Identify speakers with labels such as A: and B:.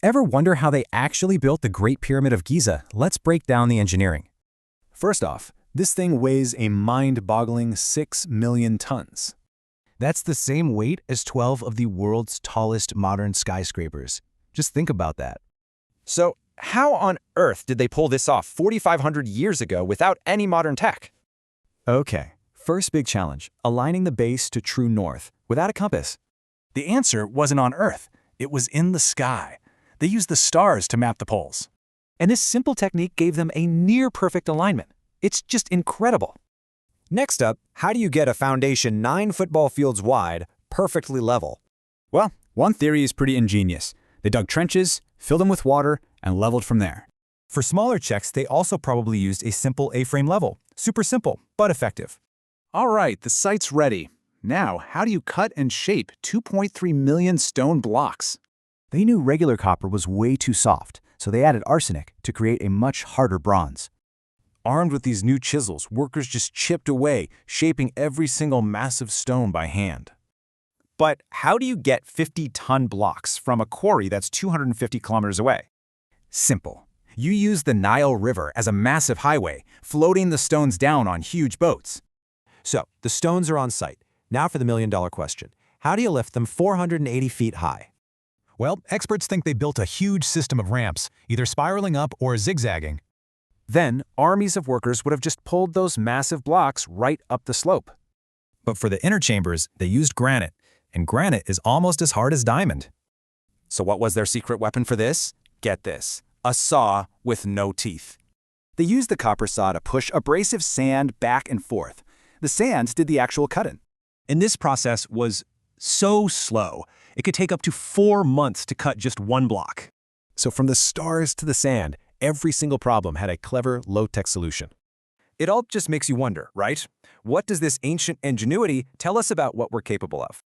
A: Ever wonder how they actually built the Great Pyramid of Giza? Let's break down the engineering.
B: First off, this thing weighs a mind-boggling 6 million tons.
C: That's the same weight as 12 of the world's tallest modern skyscrapers. Just think about that.
D: So, how on earth did they pull this off 4,500 years ago without any modern tech?
B: Okay, first big challenge, aligning the base to true north without a compass.
E: The answer wasn't on Earth, it was in the sky. They used the stars to map the poles.
A: And this simple technique gave them a near-perfect alignment. It's just incredible.
D: Next up, how do you get a foundation 9 football fields wide, perfectly level?
B: Well, one theory is pretty ingenious. They dug trenches, filled them with water, and leveled from there.
F: For smaller checks, they also probably used a simple A-frame level. Super simple, but effective.
E: All right, the site's ready. Now, how do you cut and shape 2.3 million stone blocks?
C: They knew regular copper was way too soft, so they added arsenic to create a much harder bronze.
E: Armed with these new chisels, workers just chipped away, shaping every single massive stone by hand.
D: But how do you get 50-ton blocks from a quarry that's 250 kilometers away?
A: Simple. You use the Nile River as a massive highway, floating the stones down on huge boats.
G: So, the stones are on site. Now for the million-dollar question. How do you lift them 480 feet high?
F: Well, experts think they built a huge system of ramps, either spiraling up or zigzagging.
A: Then, armies of workers would have just pulled those massive blocks right up the slope.
C: But for the inner chambers, they used granite, and granite is almost as hard as diamond.
D: So what was their secret weapon for this? Get this, a saw with no teeth.
B: They used the copper saw to push abrasive sand back and forth. The sands did the actual cutting.
H: And this process was so slow, it could take up to 4 months to cut just one block.
G: So from the stars to the sand, every single problem had a clever, low-tech solution.
D: It all just makes you wonder, right? What does this ancient ingenuity tell us about what we're capable of?